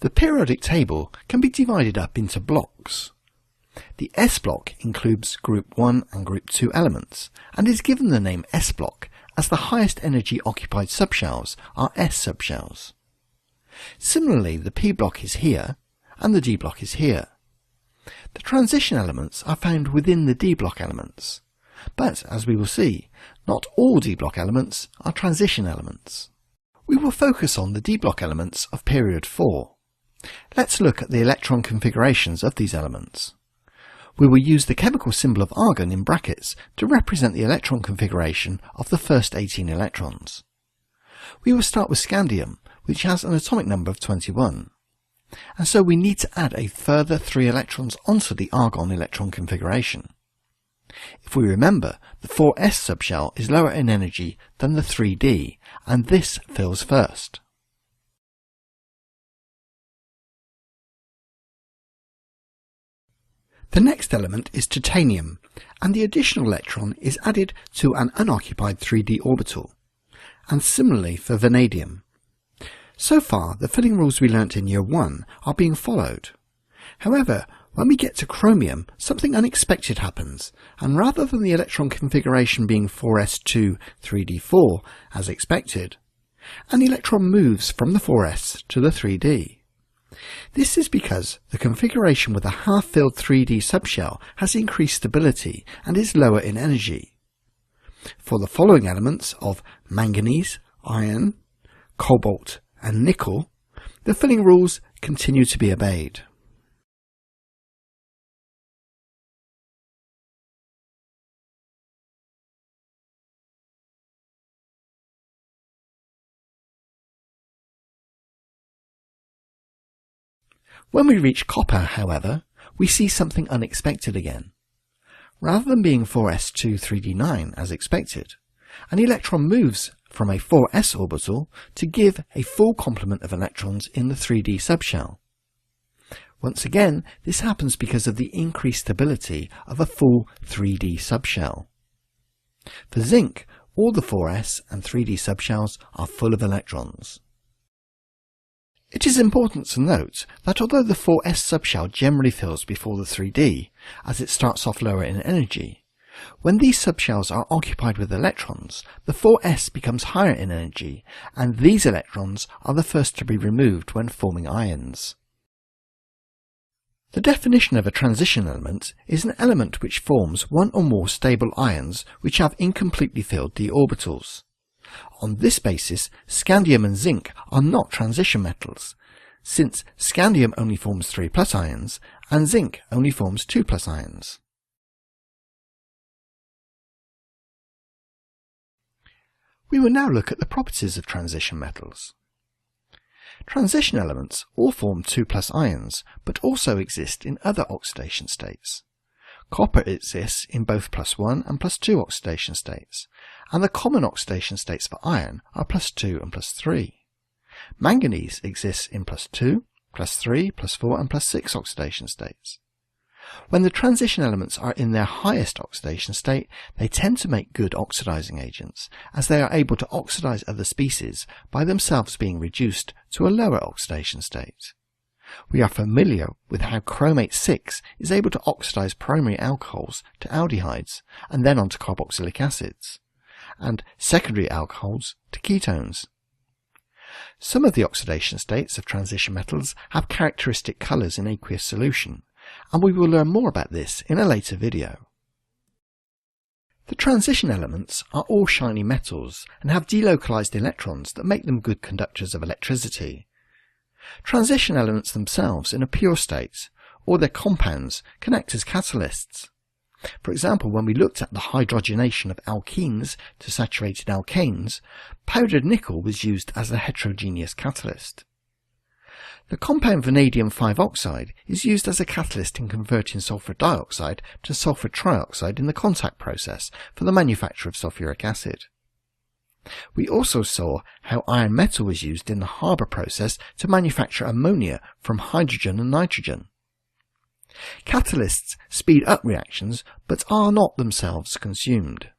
The periodic table can be divided up into blocks. The S block includes group 1 and group 2 elements and is given the name S block as the highest energy occupied subshells are S subshells. Similarly, the P block is here and the D block is here. The transition elements are found within the D block elements, but as we will see, not all D block elements are transition elements. We will focus on the D block elements of period 4. Let's look at the electron configurations of these elements. We will use the chemical symbol of argon in brackets to represent the electron configuration of the first 18 electrons. We will start with scandium, which has an atomic number of 21. And so we need to add a further 3 electrons onto the argon electron configuration. If we remember, the 4s subshell is lower in energy than the 3d, and this fills first. The next element is titanium, and the additional electron is added to an unoccupied 3d orbital, and similarly for vanadium. So far, the filling rules we learnt in Year 1 are being followed. However, when we get to chromium, something unexpected happens, and rather than the electron configuration being 4s2 3d4 as expected, an electron moves from the 4s to the 3d. This is because the configuration with a half-filled 3d subshell has increased stability and is lower in energy. For the following elements of manganese, iron, cobalt and nickel, the filling rules continue to be obeyed. When we reach copper, however, we see something unexpected again. Rather than being 4s2 3d9 as expected, an electron moves from a 4s orbital to give a full complement of electrons in the 3d subshell. Once again, this happens because of the increased stability of a full 3d subshell. For zinc, all the 4s and 3d subshells are full of electrons. It is important to note that although the 4s subshell generally fills before the 3d, as it starts off lower in energy, when these subshells are occupied with electrons, the 4s becomes higher in energy, and these electrons are the first to be removed when forming ions. The definition of a transition element is an element which forms one or more stable ions which have incompletely filled d orbitals. On this basis, scandium and zinc are not transition metals, since scandium only forms 3+ ions and zinc only forms 2+ ions. We will now look at the properties of transition metals. Transition elements all form 2+ ions, but also exist in other oxidation states. Copper exists in both +1 and +2 oxidation states, and the common oxidation states for iron are +2 and +3. Manganese exists in +2, +3, +4 and +6 oxidation states. When the transition elements are in their highest oxidation state, they tend to make good oxidizing agents, as they are able to oxidize other species by themselves being reduced to a lower oxidation state. We are familiar with how chromate 6 is able to oxidize primary alcohols to aldehydes and then onto carboxylic acids, and secondary alcohols to ketones. Some of the oxidation states of transition metals have characteristic colours in aqueous solution, and we will learn more about this in a later video. The transition elements are all shiny metals and have delocalized electrons that make them good conductors of electricity. Transition elements themselves in a pure state, or their compounds, can act as catalysts. For example, when we looked at the hydrogenation of alkenes to saturated alkanes, powdered nickel was used as a heterogeneous catalyst. The compound vanadium 5 oxide is used as a catalyst in converting sulfur dioxide to sulfur trioxide in the contact process for the manufacture of sulfuric acid. We also saw how iron metal was used in the Haber process to manufacture ammonia from hydrogen and nitrogen. Catalysts speed up reactions but are not themselves consumed.